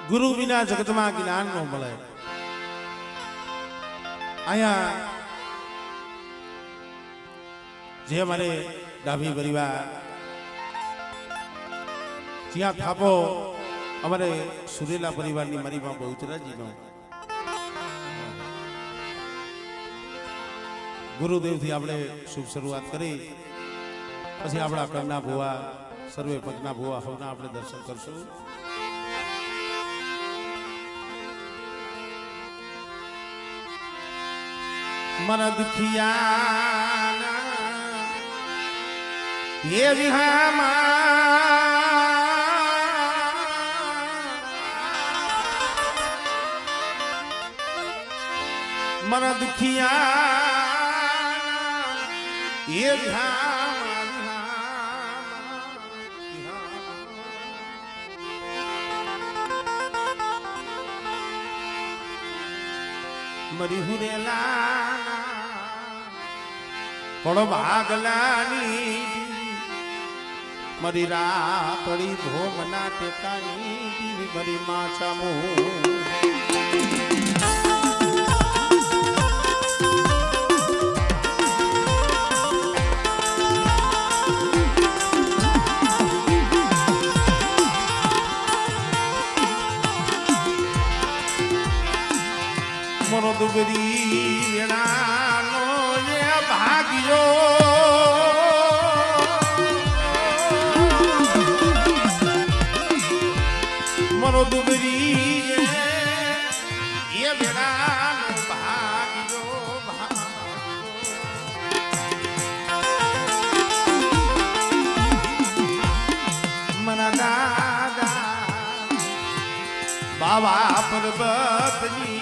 ગુરુ વિના જગતમાં જ્ઞાન ન મળે. અહીંયા જે અમારે ડાભી પરિવાર જ્યાં થાપો અમારે સુરેલા પરિવારની મારી માં બહુચરાજીનો ગુરુદેવથી આપણે શુભ શરૂઆત કરી, પછી આપણા કરના ભુવા સર્વે પગના ભુવા હવના આપણે દર્શન કરશું. મન દુખિયા હે વિહામા મન દુખિયા હે મરી હુરેલા પડ ભાગલાની મરી રાતડી ધોમના ટેકાની દીવી મરી માછા મો મનો દુબરી વેણાનો જે ભાગ્યો મનો દુબરી એ વેણાનો ભાગ્યો મના દાદા બાબા પર્વતની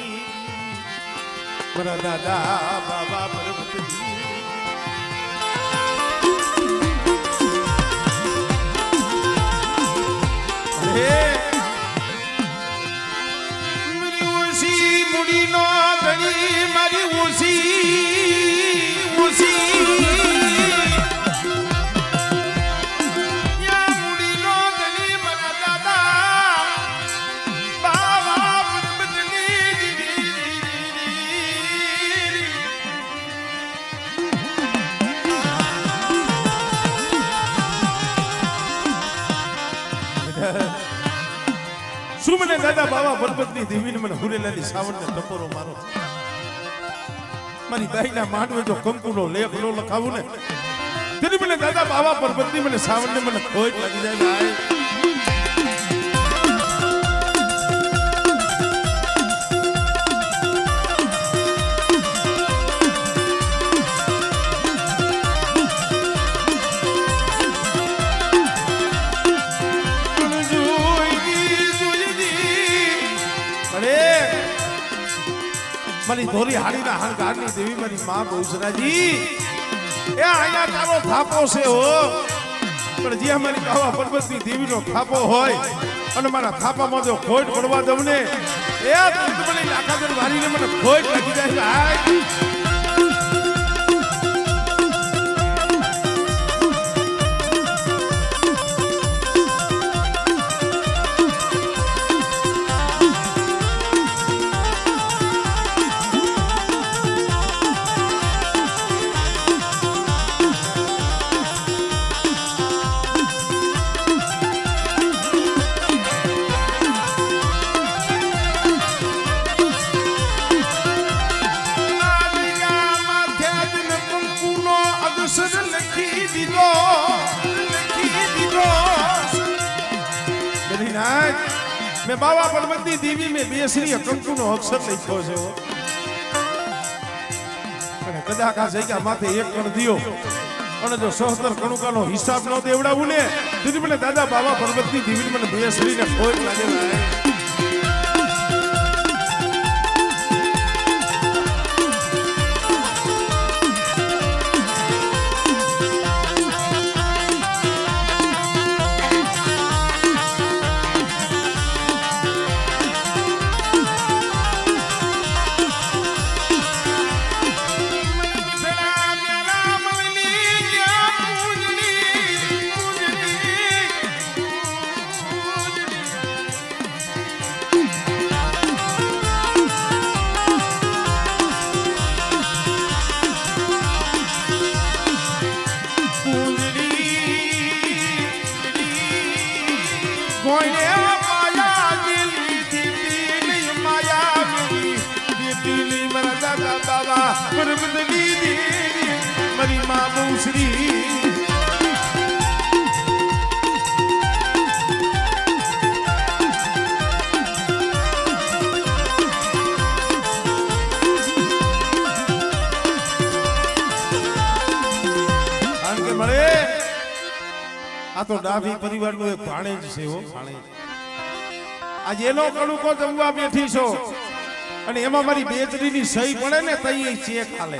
મરા દાદા બાબા પર્વતજી મારી ઓછી મુડી નો ધણી મારી ઓછી શું મને દાદા બાબા પર્વતની દેવીને મને હુરેલાની સાવણને ટપોરો મારો. મારી દાઈના માંડવે જો કંકુનો લેખ નો લખાવું ને તેની મને દાદા બાબા પર્વતની મને સાવણને મને ખોટ લાગી જાય ભાઈ. મારી ધોરી હાડીના હણગારની દેવી મારી માં બહુચરાજી એ અહીંયા તારો થાપો છે હો, પણ જ્યાં મારી બાબા પર્વતની દેવીનો થાપો હોય અને મારા થાપામાં જો ખોટ પડવા દઉં ને એ મને લાખાદર વારીને મને ખોટ લાગી જાય ભાઈ. મેં બાબા પર્વતની દેવી મેં બેસરી કંકુનો અક્ષર લખ્યો છે અને કદાચ આ જગ્યા માથે એક કણ દિયો અને જો સહસ્ત્ર કણુકાનો હિસાબ ન દેવડાવું ને તેથી મને દાદા બાબા પર્વતની દેવી મને બેસરીને ખોટ લાગે. કોઈને માયા ગેલી દીદી માયા ગેલી દીદી મારા દાદા બાબા પરબદલી દીદી મારી માં બહુશ્રી આ તો ડાભી પરિવારનું એક ભાણેજ છે હો ભાણેજ આજ એનો કણુકો જમવા બેઠી છો અને એમાં મારી બેચડીની સહી પડે ને તઈ ચેક હાલે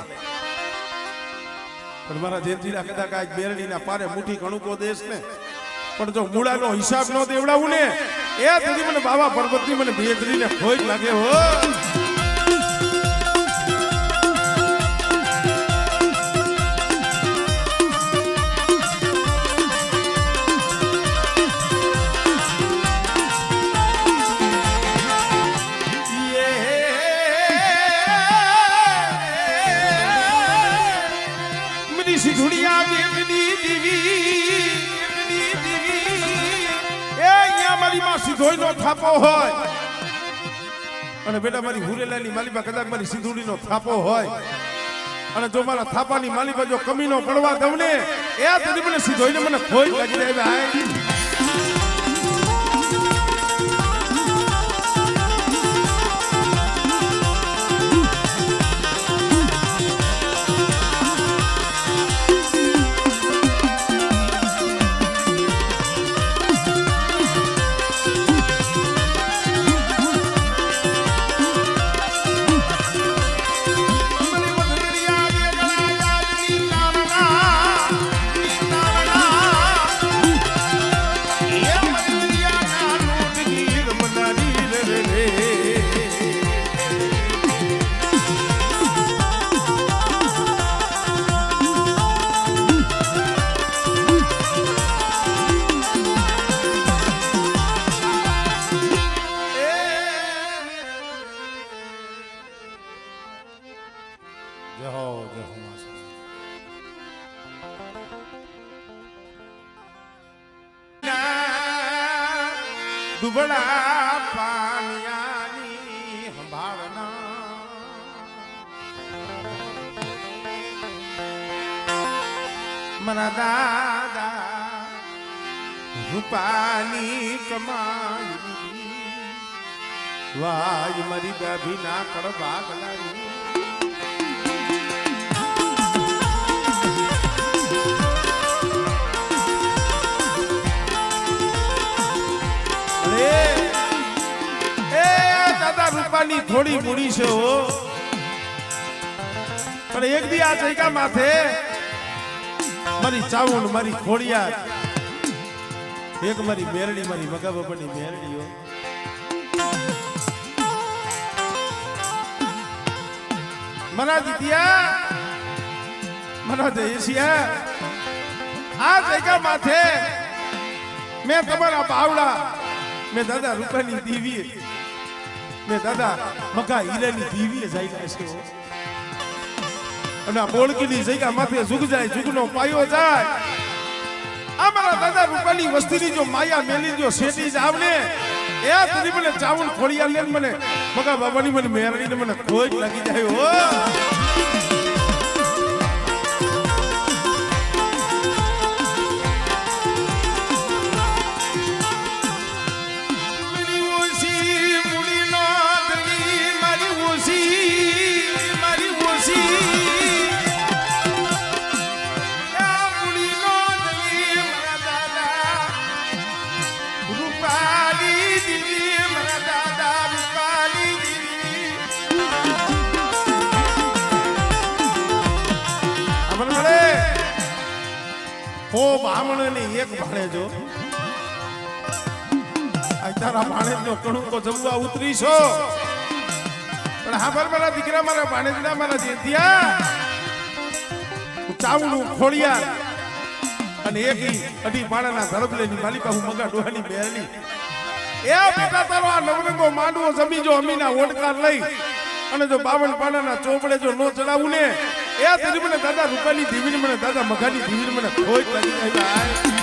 પણ મારા જેજીલા કદાચ આજ બેરડીના પારે મુઠ્ઠી કણુકો દેશ ને પણ જો મૂળાનો હિસાબ ન દેવડાવું ને એ તેથી મને બાબા પર્વતની મને બેચડીને ખોઈ લાગે હો સિંધોઈનો થાપો હોય અને બેટા મારી હુરેલાની માલિબા કદાચ મારી સિંધુડીનો થાપો હોય અને જો મારા થાપાની માલિબા જો કમીનો પડવા દઉં ને એ તરી મને સિંધોઈને મને ખોઈ લાગી જાય ભાઈ દુબળા પાનિયાની સંભાળના મારા દાદા રૂપાની કમાઈ વાજ મારી ગાભી ના કડવા ગલાની દાદા રૂપાની થોડી મૂડી છે હો પણ એક દી આ જગ્યા માથે મારી ચાવણ મારી ખોડિયાર એક મારી મેરડી મારી મગા બાબાની મેરડીઓ મના દીતિયા મના જયસિયા આ જગ્યા માથે મેં તમારા બાવડા મેં દાદા રૂપાની દીવી મેં દાદા મગા હીરાની દીવીએ જાય છે અને આ બોળકીની જગ્યા માથે ઝુક જાય ઝુકનો પાયો જાય આ મારા દાદા રૂપાની વસ્તીની જો માયા મેલી જો શેટી જ આવને એ તરી મને ચાવલ ખોડિયા લે મને મગા બાબાની મને મેરડીને મને ખોજ લાગી જાય હો હો બામણ ને એક ભાણેજો આ તારા ભાણેજનો કણુકો જમવા ઉતરી છો પણ હા પર મારા દીકરા મારા ભાણેજના મારા જેતિયા ચાવણું ખોડિયાર અને એકી અઢી પાણાના ધરબલેની માલિકા હું મગા ડોહાની બેરલી એ બેટા તારો આ નવરંગો માંડવો જમી જો અમીના ઓડકાર લઈ અને જો 52 પાણાના ચોપડે જો નો ચડાવું ને એ તરી મને દાદા રૂપાની દીવીને મને દાદા મગાની દીવીને મને ખોટ લાગી જાય ભાઈ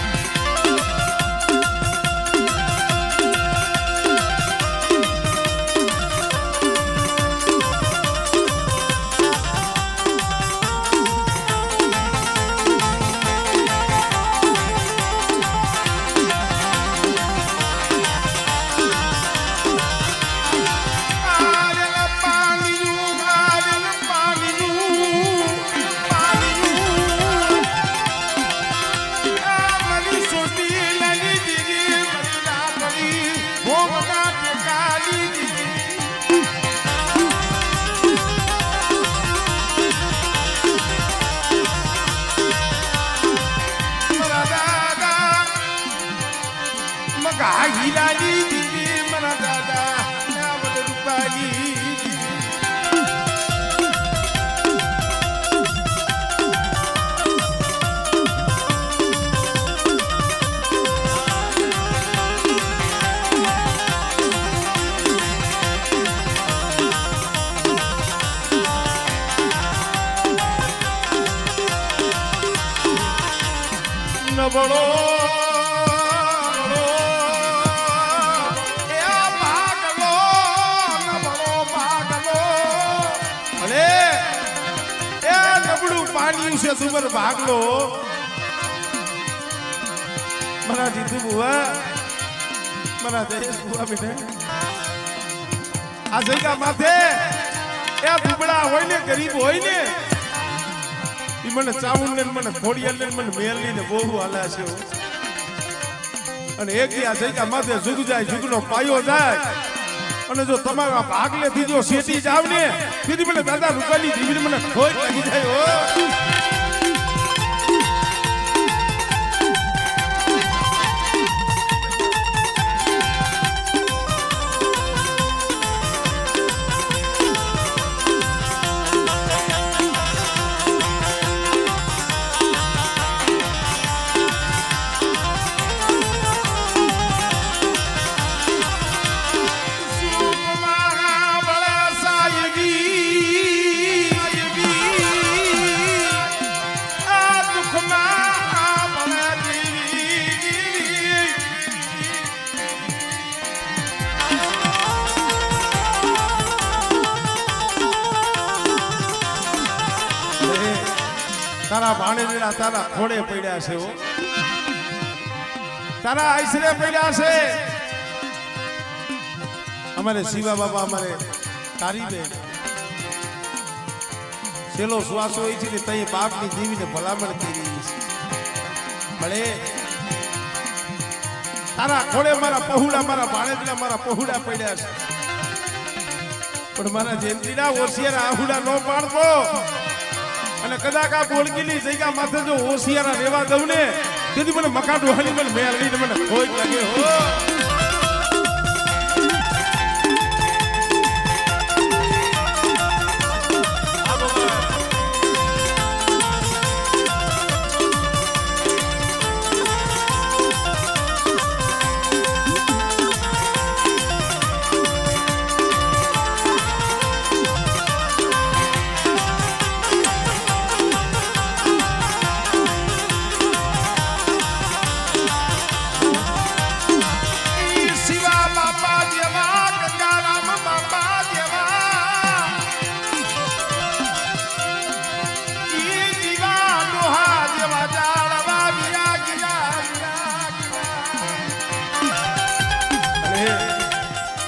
સોમના ટેકાલી મારા દાદા મગા હીરાની દીદી મારા દાદા નામ રૂપાલી નબળો પાણી છે સુમર ભાગલો મારા જીતુ બુઆ મારા જયેશ બુઆ બેટા આ જગ્યા માથે એ દુબળા હોય ને ગરીબ હોય ને ઈ મને ચાવુન ને મને ખોડિયાલ ને મને મેલની ને બહુ હાલા છે અને એક દી આ જગ્યા માથે જુગ જાય જુગનો પાયો જાય અને જો તમારા ભાગલેથી જો શેટી જાવ ને ફીરી મને દાદા રૂપાલી દીવીને મને ખોટ લાગી જાય હો તારા ભાણેજના તારા ખોડે પડ્યા છે હો તારા આઈસરે પડ્યા છે અમારે શિવા બાબા અમારે તારી બેન છેલ્લો શ્વાસ હોય છે ને તઈ બાપની દેવીને ભલામણ કરી છે ભલે તારા ખોડે મારા પહુડા મારા ભાણેજના મારા પહુડા પડ્યા છે પણ મારા જેમતીના ઓશિયાર આહુડા ન પાડતો અને કદાચ આ બોલગીની જગ્યા માથે જો હોશિયારા રેવા દઉં ને તેથી મને મકાન હાલી મને મેળવીને મને ખોટ લાગે હો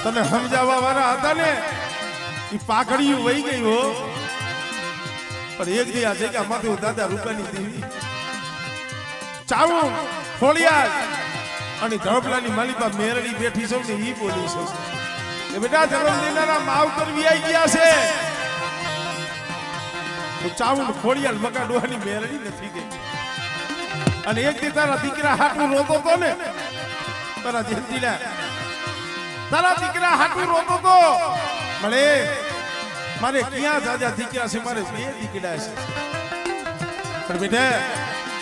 તને સમજાવવા વાળા હતા ને એ પાઘડીયું વહી ગઈ હો પણ એક દી આ જગ્યા માંથી દાદા રૂપાની દેવી ચાવું ખોડિયાલ અને ધડપલાની માલિકા મેરડી બેઠી છે ને ઈ બોલી છે એ બેટા જન્મ દેનારા માવતર વિયાઈ ગયા છે તો ચાવું ખોડિયાલ મકા ડોહાની મેરડી નથી ગઈ અને એક દી તારા દીકરા હાટું રોતો તો ને તારા જેતીલા તારા દીકરા હાટું રોતો તો મળે મારે ક્યાં જાજા દીકરા છે મારે બે દીકરા છે પણ બેટા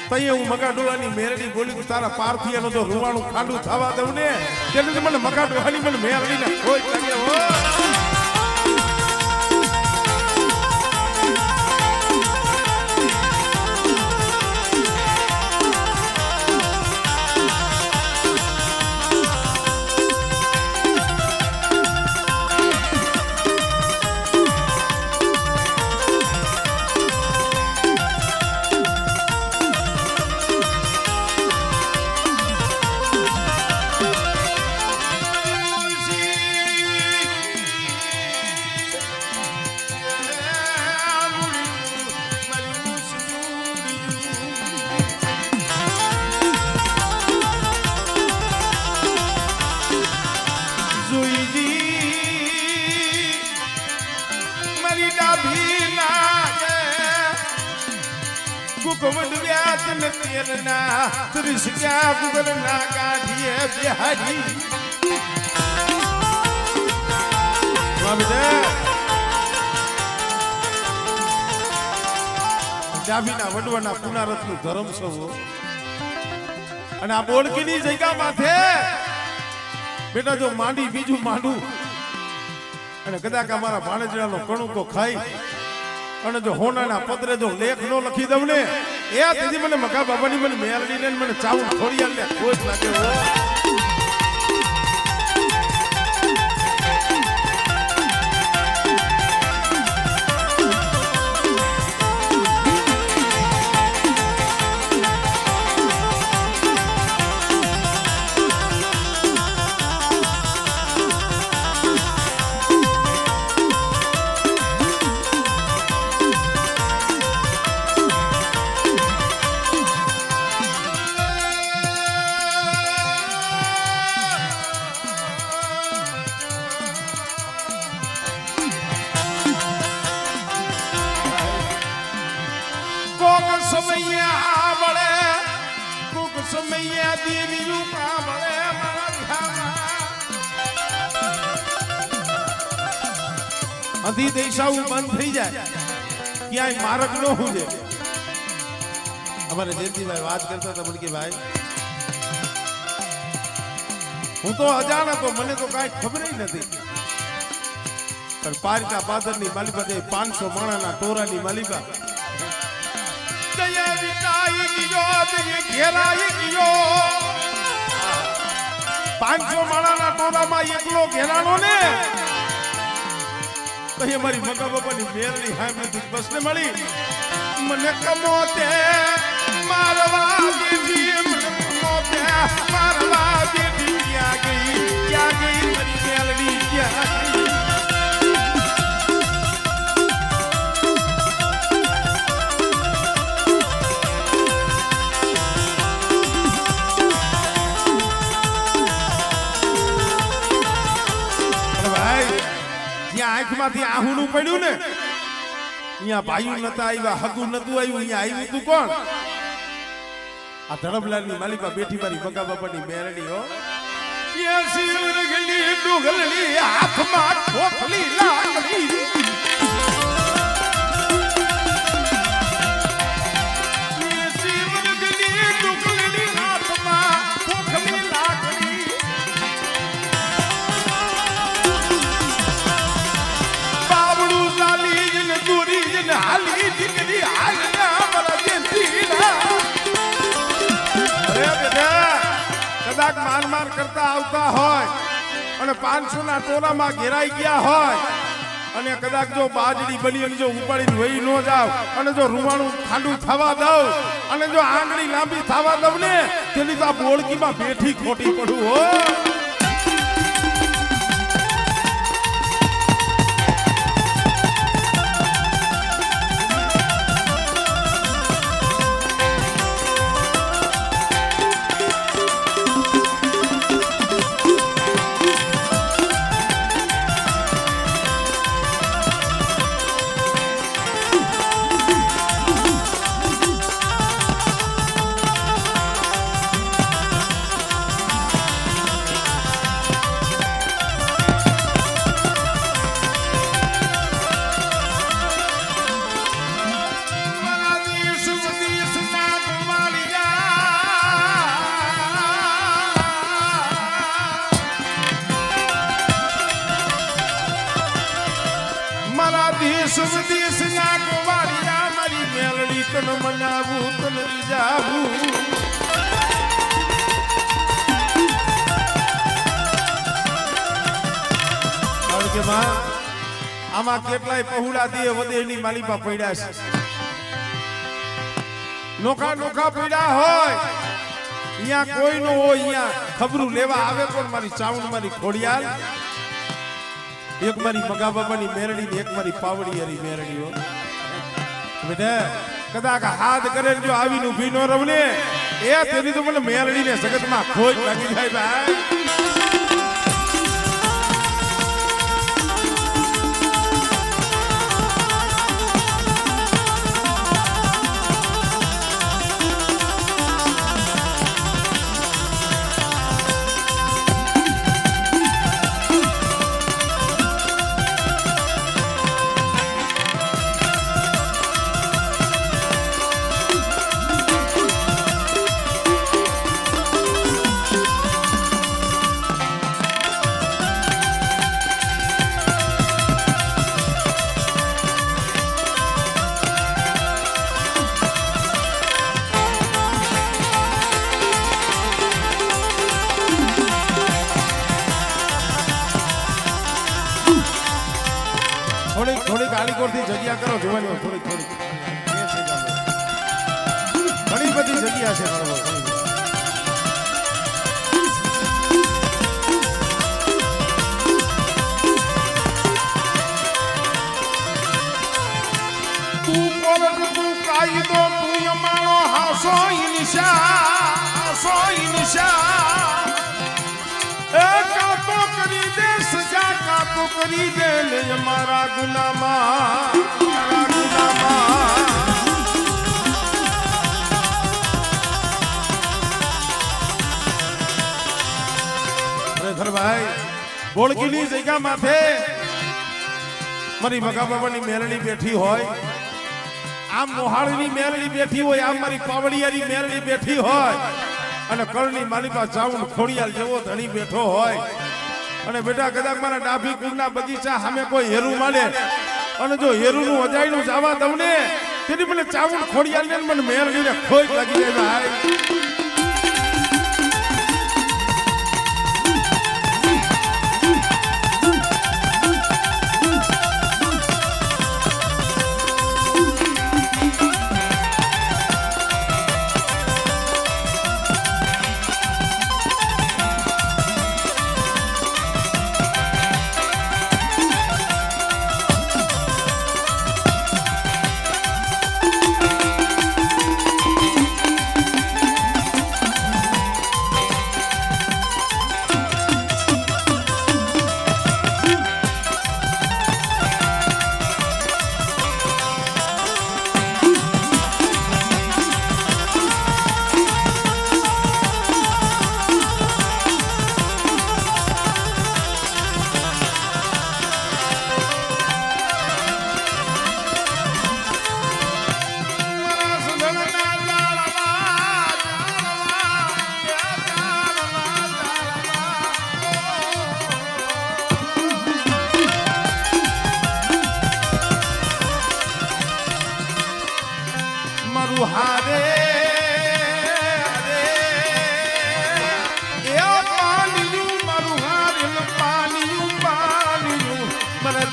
તઈએ હું મકા ડોહાની મેરડી બોલી તારા પારથીયાનો જો રૂવાણું ખાંડું થવા દઉં ને એટલે મને મકા ડોહાની મને મેરડીને ખોટ લાગે હો કુકવડવ્યા તને તેરના ત્રિશક્યા ગુગલના કાઢીએ બિહારી ડાબીના વડવાના પુનારથનું ધર્મ સૌ અને આ બોડકીની જગ્યા માથે બેટા જો માંડી બીજું માંડું અને કદાચ અમારા ભાણેજડાનો કણુકો ખાઈ અને જો હોનાના પત્રે જો લેખ નો લખી દઉં ને એ તેથી મને મગા બાબાની મને મેલડી ને મને ચાવલ થોડી આલે ખોજ લાગે હો સમૈયા મળે કોક સમૈયા દેવી રૂપા મળે અધી દેશાઓ બંધ થઈ જાય ક્યાંય માર્ગ ન હોય અમારે જયંતિભાઈ વાત કરતા હતા મને કે ભાઈ હું તો અજાણ હતો મને તો કાંઈ ખબર નથી પણ પારિકા પાદરની માલિકા 500 માણાના ટોરાની માલિકા પાંચસો માણાના ટોળામાં એકલો ઘેરાણો ને તો એ મારી મગા બાપાની મેલની હામે બસ ને મળી મને કમોતે મારવા દેવી મને કમોતે મારવા દેવી ક્યાં ગઈ મારી મેલની ક્યાં ગઈ આંખમાંથી આહુનું પડ્યું ને અહીંયા ભાઈ નતા આવ્યા હગું નતું આવ્યું અહીંયા આવ્યું તું કોણ આ ધડબલાલની માલિકા બેઠી મારી મગા બાપાની મેરડી હો ડુગલડી હાથમાં ઠોકલી લાકડી હાલી દીકરી હાલના મારા જેતીના અરે બેટા કદાચ માર કરતા આવતા હોય અને 500 ના ટોળામાં ઘેરાઈ ગયા હોય અને કદાચ જો બાજડી બની અને જો ઉપાડીને વહી ન જાવ અને જો રૂવાણું ઠાંડું થવા દઉં અને જો આંગળી લાંબી થવા દઉં ને તેની તો આ બોળકીમાં બેઠી ખોટી પડું હો દેશના ગોવાળિયા મારી મેલડી તન મનાવું તન રીજાવું કે માં આમાં કેટલાય પહોળા દે વધેની માલિપા પડ્યા છે નોખા નોખા પડ્યા હોય અહીંયા કોઈ નો હોય અહીંયા ખબરું લેવા આવે પણ મારી ચાવણ મારી ખોડિયાલ એક મારી મગા બાબાની મેરડી ને એક મારી પાવડી હરી મેરડીઓ બેટા કદાચ હાથ કરે જો આવીને ઊભી ન રવને એ તેની તો મને મેરડી ને જગતમાં ખોજ લાગી જાય ભાઈ થોડીક આડીકોરથી જગ્યા કરો જોવાની થોડીક ઘણી બધી જગ્યા છે બરોબર તું કાયદો તું અમારો હાસો ઇનિશા એ કાતો કરી દે સજા કાતો કરી દે ને અમારા ગુનામાં ખરેખર ભાઈ બોળકીની જગ્યા માથે મારી મગા બાબાની મેલડી બેઠી હોય આમ મોહાળની મેલડી બેઠી હોય આમ મારી પાવડિયાની મેલડી બેઠી હોય અને કરણી માલિકા ચાવણ ખોડિયાલ જેવો ધણી બેઠો હોય અને બેટા કદાચ મારા ડાભી કુળના બગીચા સામે કોઈ હેરું માને અને જો હેરુનું અજાયનું જવા દઉં ને તેની મને ચાવણ ખોડિયાલ ને મને મેલડીને ખોઈ લાગી જાય ભાઈ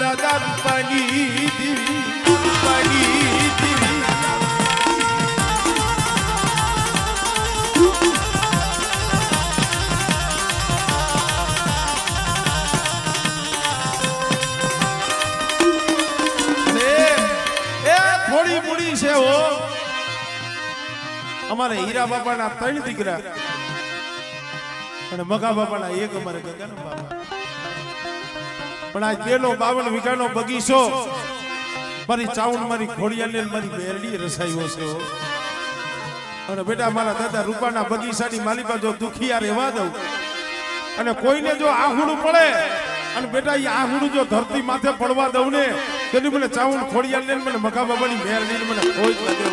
દાદા રૂપાની થોડી મૂડી છે હો અમારે હીરા બાપાના 3 દીકરા અને મગા બાપાના એક અમારે ગંગાના બાપા પણ આ પેલો 52 વીઘાનો બગીચો મારી ચાવણ મારી ખોડિયાલ ને મારી બેરડી રસાયો છે અને બેટા મારા દાદા રૂપાના બગીચાની માલિકા જો દુખિયા રહેવા દઉં અને કોઈને જો આહુડું પડે અને બેટા એ આહુડું જો ધરતી માથે પડવા દઉં ને તેની મને ચાવણ ખોડિયાલ ને મને મગા બાબાની બેરડી મને કોઈ જ લાગે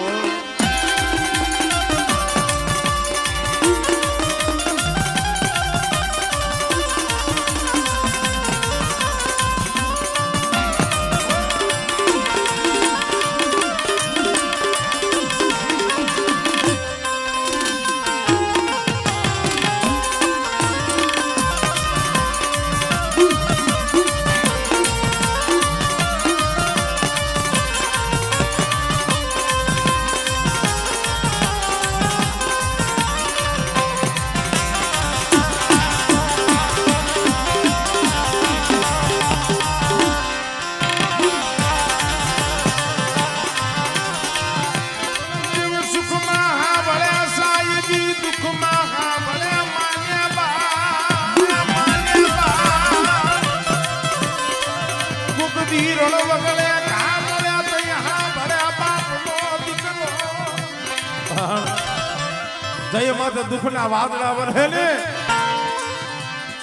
જય માતા દુખના વાદળા વરહે ને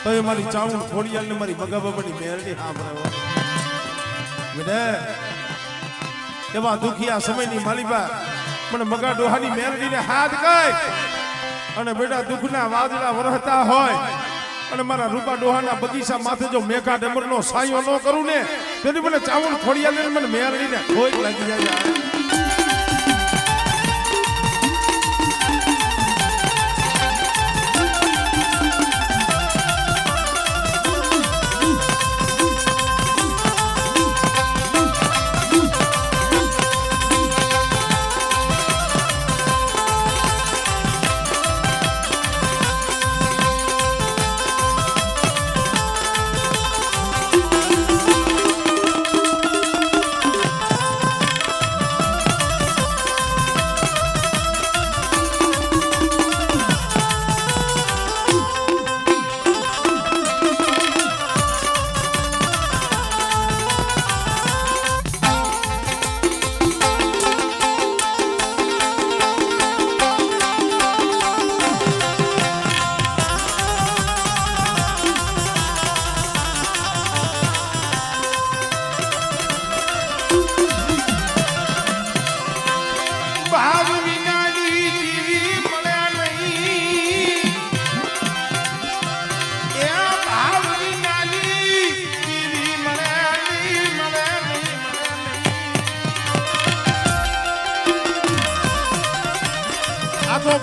તો એ મારી ચાવણ ખોડિયાલ ને મારી મગા બાબાની મેરડી સાંભળો બેટા એવા દુખિયા સમયની માલિકા મને મગા ડોહાની મેરડીને હાથ કઈ અને બેટા દુખના વાદળા વરહતા હોય અને મારા રૂપા ડોહાના બગીચા માથે જો મેઘા ડમરનો સાયો ન કરું ને તેની મને ચાવણ ખોડિયાલ ને મને મેરડીને ખોઈ લાગી જાય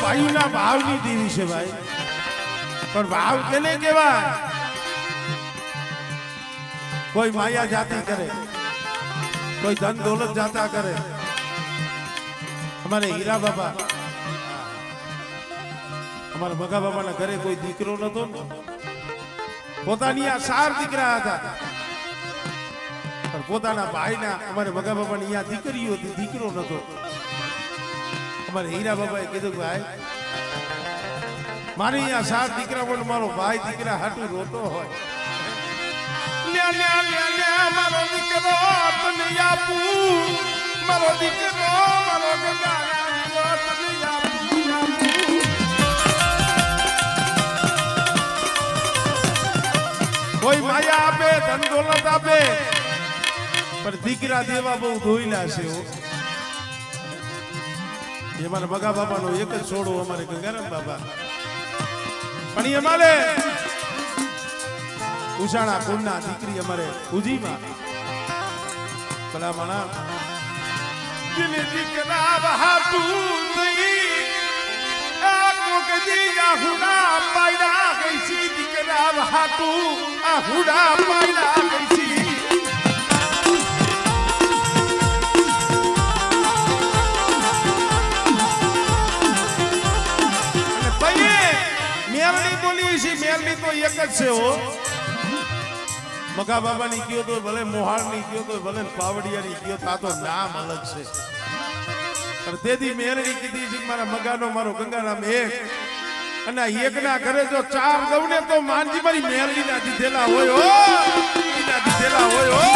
ભાઈઓના ભાવની દેવી છે ભાઈ. પણ ભાવ કેને કહેવાય? કોઈ માયા જાતિ કરે, કોઈ ધન દોલત જાતા કરે. અમારે હીરા બાબા, અમારા મગા બાબાના ઘરે કોઈ દીકરો નતો, પોતાની આ 4 દીકરા હતા, પણ પોતાના ભાઈના અમારે મગા બાબાની અહીંયા દીકરીઓ હતી, દીકરો નતો. અમારે હીરા બાબાએ કીધું ભાઈ મારી અહીંયા 4 દીકરા પણ મારો ભાઈ દીકરા હાટું રોતો હોય, મારો દીકરો તને આપું, મારો દીકરો મારો ગંગારામ તને આપું. કોઈ માયા આપે, ધન દોલત આપે, પણ દીકરા દેવા બહુ ધોઈલા છે. એ મારા મગા બાબાનો એક જ છોડો અમારે ગંગારામ બાબા, પણ એ અમારે ઉષાણા કુંડના દીકરી અમારે ઉજીમાં ભલામણા દિલ દીકરા બહાતું થઈ આ કોકજી આહુડા પાયડા ગઈસી, દીકરા બહાતું આહુડા પાયડા ગઈસી. મેલની બોલી છે, મેલની તો એક જ છે હો. મગા બાબાની કયો તો ભલે, મોહાળની કયો તો ભલે, પાવડિયાની કયો તો આ તો નામ અલગ છે. પણ તેથી મેલની કીધી છે મારા મગાનો મારો ગંગારામ એક, અને એકના ઘરે જો 4 દઉં ને તો માનજી મારી મેલડીના દીધેલા હોય હો, દીધેલા હોય હો.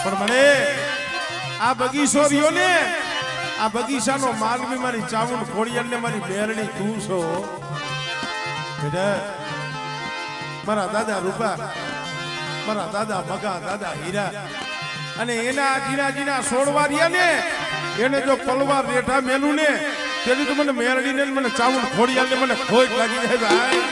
પણ મને આ બગીચો રહ્યો ને, આ બગીચાનો માલવી મારી ચામુંડ ખોડિયાર ને મારી બેરણી તું છો બેટા. મારા દાદા રૂપા, મારા દાદા મગા, દાદા હીરા, અને એના જીના જીના છોડવા રહ્યા ને, એને જો પલવાર રેઠા મેલું ને તેથી તો મને મેરડી ને મને ચામુંડ ખોડિયાર ને મને ખોટ લાગી જાય ભાઈ.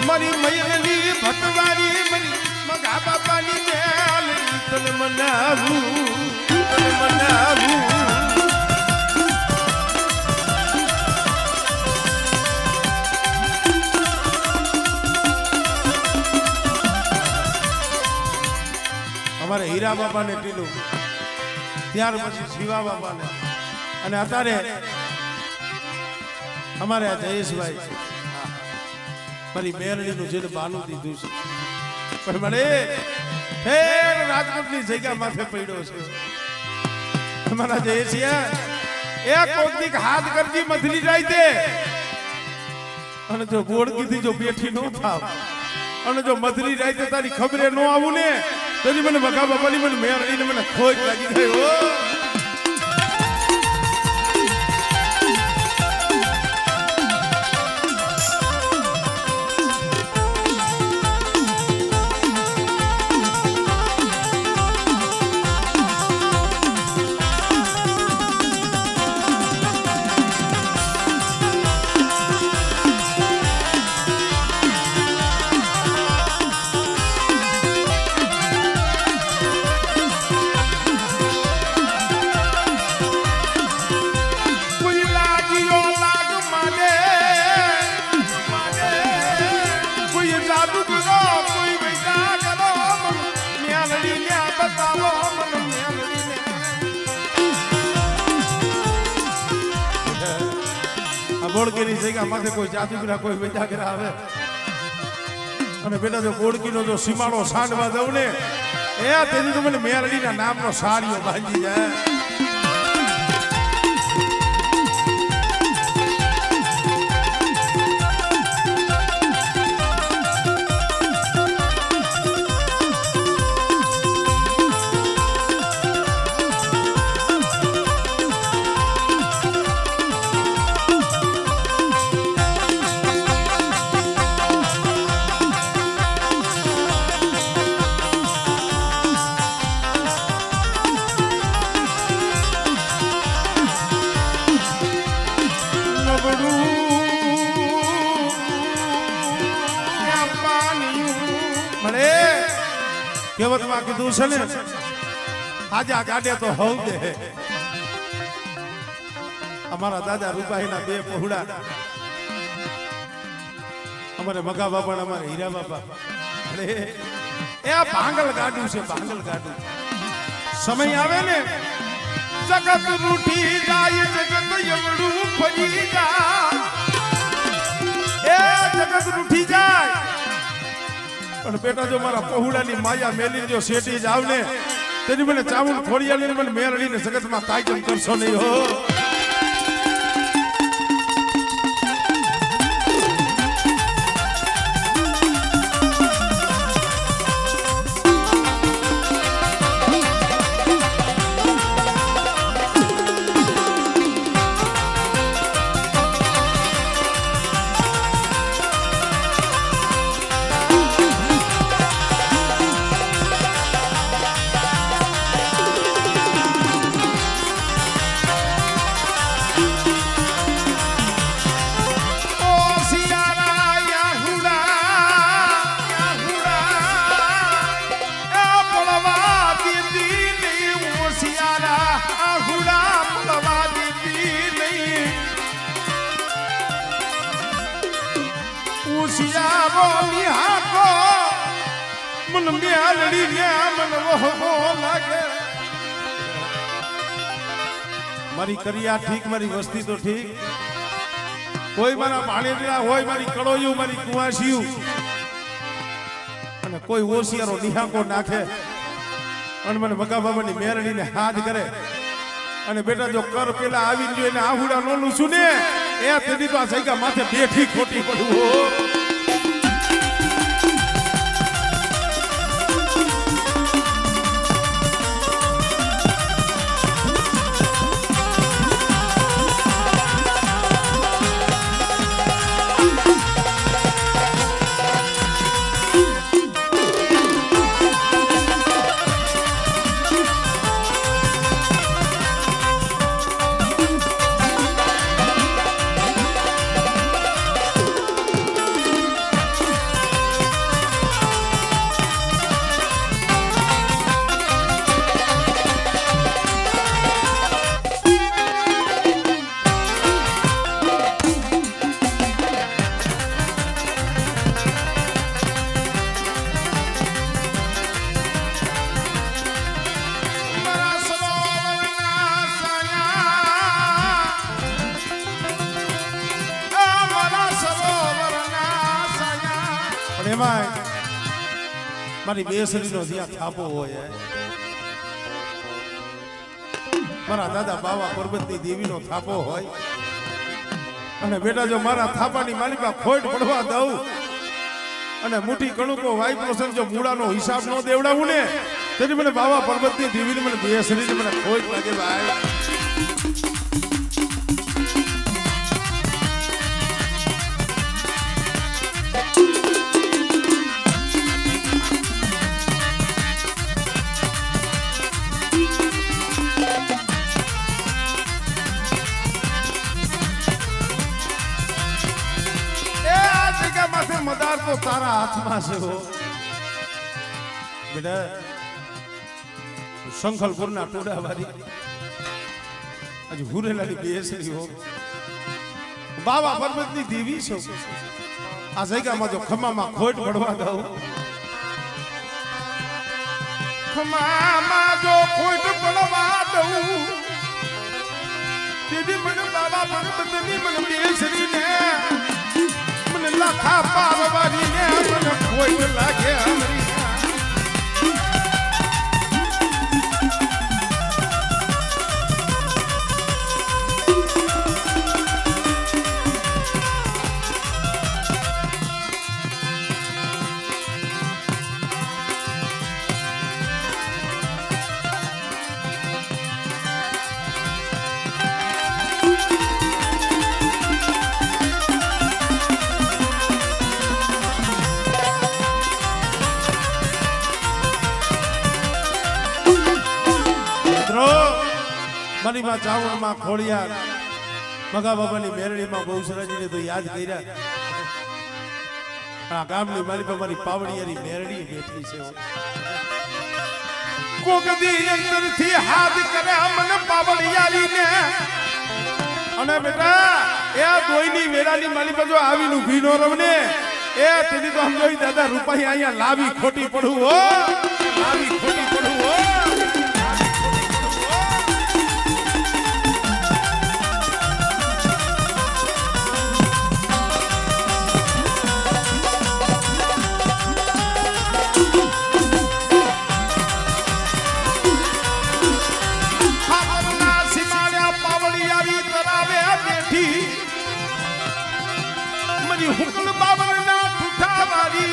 મારી મયલી ભટવારી મારી મગા બાપાની મેલડી તને મનાવું, તને મનાવું. અમારે હીરા બાપાને ટીલું, ત્યાર પછી શિવા બાપાને, અને અત્યારે અમારે આ જયેશભાઈ મારી મેરડીનું જેને બાનું દીધું છે, પણ મને ફેર રાજકોટની જગ્યા માથે પડ્યો છે. અમારા જયેશિયા એક કોકની હાથ કરજી મથલી જાય તે, અને જો ગોળકીથી જો બેઠી ન થાવ, અને જો મથલી જાય તે તારી ખબરે ન આવું ને, તો મને મગા બાપાની મને મેરડીને મને ખોટ લાગી ગઈ. ઘોડકીની જગ્યા માથે કોઈ જાદુગરા કોઈ વેજાગરા આવે અને બેટા જો ઘોડકીનો જો સીમાડો સાંડવા દઉં ને એ તેની તો મને મેરડીના નામનો સાડીઓ બાંધી જાય. કહેવતમાં કીધું છે ને આજા ગાડે તો હવ દે. અમારા દાદા રૂપાઈના બે પહોળા અમારે મગા બાપા અમારે હીરા બાપા અરે એ આ ભાંગલ ગાડું છે ભાંગલ ગાડું. સમય આવે ને જગત રૂઠી જાય જગત એવડું ફરી જાય એ જગત રૂઠી જાય પણ બેટા જો મારા પહોળાની માયા મેલી જો શેઠી જાવ ને તેની મને ચાવલ ખોડિયાને મને મેરડીને જગતમાં કાયમ કરશો નહીં હો. મારી કરિયા ઠીક મારી વસ્તી તો ઠીક કોઈ મારા ભાણેજરા હોય મારી કળોયું મારી કુવાસીયું અને કોઈ ઓશિયારો નિહાકો નાખે અને મને મગા બાબાની મેરડીને હાથ કરે અને બેટા જો કર પેલા આવી ગયો એને આહુડા નોલું છું ને એ તેની તો આ જગ્યા માથે બેઠી ખોટી પડવું. મારી બેસરીનો જ્યાં થાપો હોય મારા દાદા બાવા પરબતની દેવીનો થાપો હોય અને બેટા જો મારા થાપાની માલિકા ખોટ પડવા દઉં અને મુઠ્ઠી કણુકો વાઇબ્રેશન જો મૂળાનો હિસાબ ન દેવડાવું ને તેથી મને બાવા પરબતની દેવીને મને બેસરીને મને ખોટ લાગે ભાઈ. મદાર તો તારા હાથમાં છે હો બેટા. શંખલપુરના ટોડાવાળી આજે હુરેલાની બેસરી હો બાવા પર્વતની દેવી છો. આ જગ્યામાં જો ખમામાં ખોટ પડવા દઉં ખમામાં જો ખોટ પડવા દઉં દીદી મને બાબા ભગવતની મને બેસરીને મને લાખા પારવારીને મને કોઈ લાગે હમરી મારી માં ચાવણ માં ખોડિયાર મગા બાબાની મેરડીમાં બહુસરાજીને તો યાદ કર્યા આ ગામની મારી પર મારી પાવડિયારી મેરડી બેઠી છે કોકદી અંતરથી હાથ કરે મને પાવડિયારીને અને બેટા એ દોઈની વેરાની મારી પર જો આવીનું ભીનો રવને એ તેની તો આમ જોઈ દાદા રૂપાઈ અહીંયા લાવી ખોટી પડું હો લાવી ખોટી પડું હો હુકલ બાબરના ઠુઠા વારી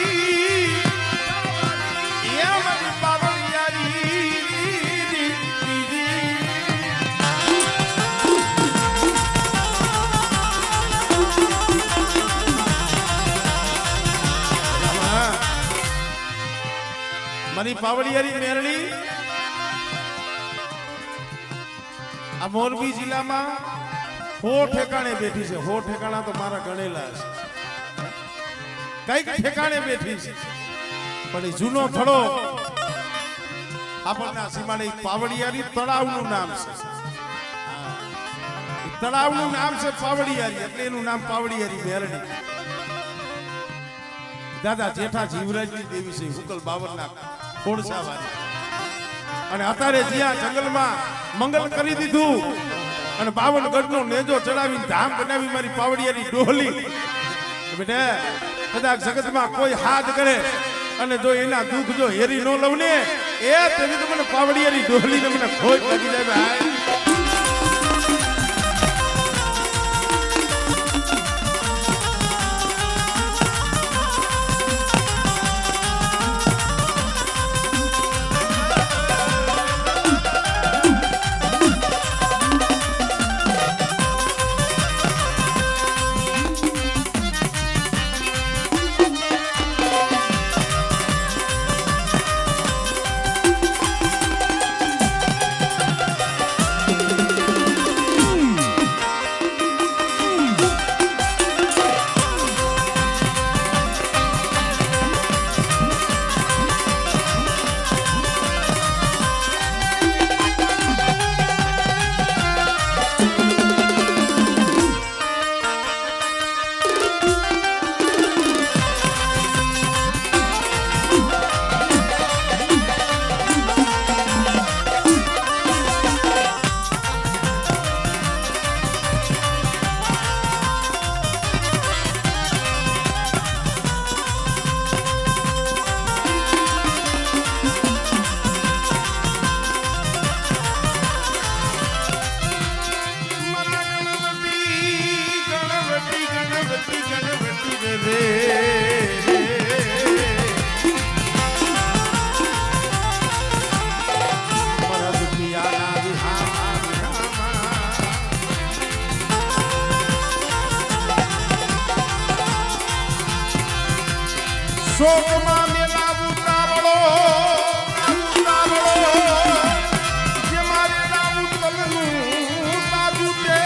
એ મારી બાબરિયારી મારી પાવડિયારી મેરડી આ મોરબી જિલ્લામાં 100 ઠેકાણે બેઠી છે 100 ઠેકાણા તો મારા ગણેલા છે કઈક ઠેકાણે બેઠી છે પણ એ જૂનો થડો આપણના સીમાડે પાવડિયારી તળાવનું નામ છે તળાવનું નામ છે પાવડિયારી એટલે એનું નામ પાવડિયારી મેરડી દાદા જેઠા જીવરાજની દેવી છે હુકલ બાવરના ખોડસાવાળી અને અત્યારે જ્યાં જંગલમાં મંગલ કરી દીધું અને 52 ગઢનો નેજો ચડાવીને ધામ બનાવી મારી પાવડિયાની ડોહલી બેટા કદાચ જગતમાં કોઈ હાથ કરે અને જો એના દુઃખ જો હેરી નો લવ ને એ તેની તો મને પાવડિયાની ડોહલીને મને ખોટ લાગી જાય ભાઈ શોકમાં મેલા ઉતાવળો જે મારે રાવું તલનું તાજુ તે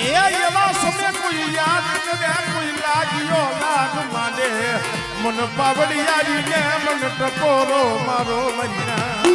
એ એવા સમય કોઈ યાદ કરે કોઈ લાગ્યો લાગ માંડે મન પાવડિયારીને મન ટકોરો મારો મરિયા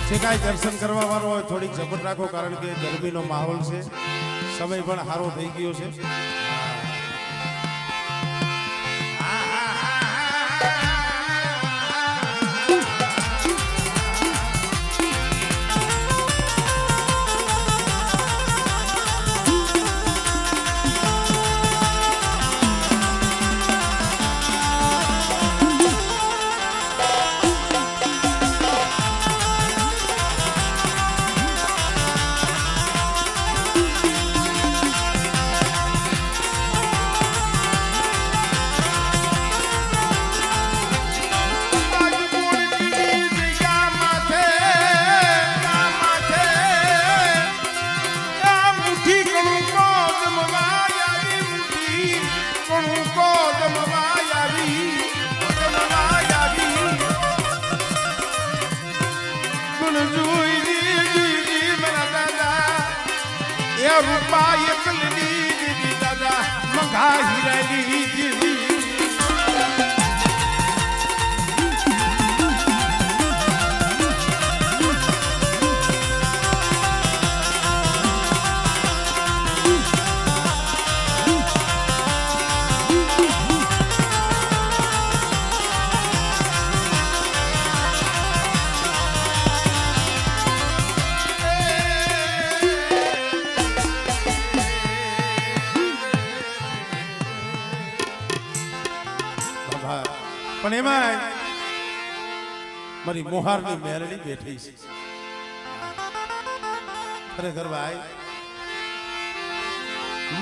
જે કાંઈ દર્શન કરવા વાળો હોય થોડીક ઝપટ રાખો, કારણ કે ગરમીનો માહોલ છે, સમય પણ સારો થઈ ગયો છે. રૂપા એકલી દીદી દાદા મંગાઈ રહેલી દીદી. પણ એમાં મારી મોહારની મેરડી બેઠી છે. ખરેખર ભાઈ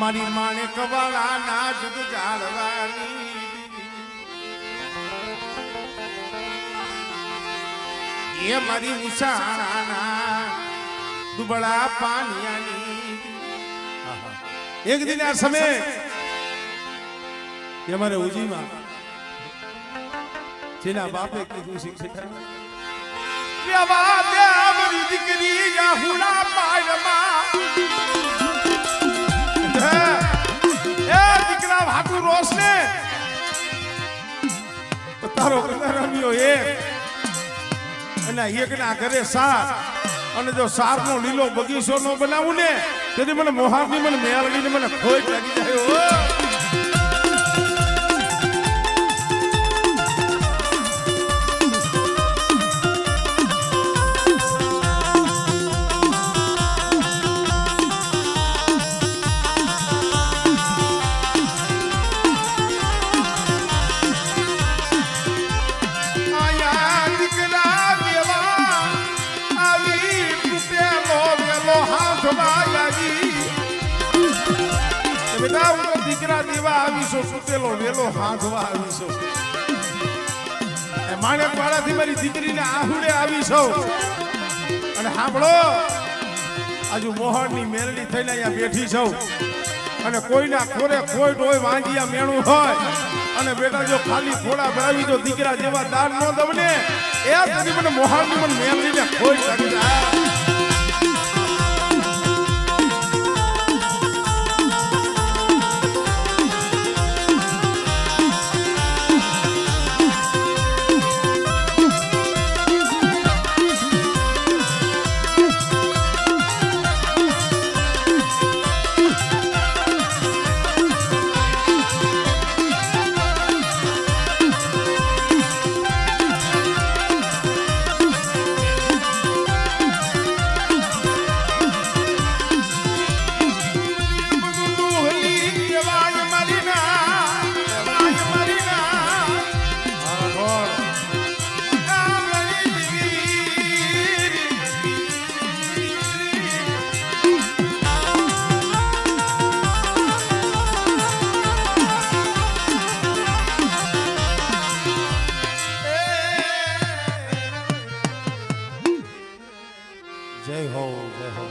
મારી માણે કવાળા ના જુદ જાળવાની એ મારી ઉષાના દુબળા પાનિયાની. એક દિન આ સમય એ મારે ઉજીમાં જેના બાપે કીધું શિક્ષક વ્યવા દે મારી દીકરી યાહુલા પાયમાં એ દીકરા ભાટુ રોસ ને તારો કદાર રમ્યો એ અને એકના ઘરે સાર અને જો સારનો લીલો બગીચો નો બનાવું ને તેથી મને મોહારની મને મેળવીને મને ખોટ લાગી જાય. દીકરા દેવા આવીશો સુતેલો વેલો હાંધવા આવીશો માણેક વાળાથી મારી દીકરીને આહુડે આવીશો. અને સાંભળો આજુ મોહનની મેરડી થઈને અહીંયા બેઠી છો અને કોઈના ખોરે ખોટ હોય વાંગિયા મેણું હોય અને બેટા જો ખાલી થોડા ભરાવી જો દીકરા જેવા દાન ન દવને એ તેથી મને મોહનની મને મેરડીને ખોટ લાગી જાય. જય હો જય હો.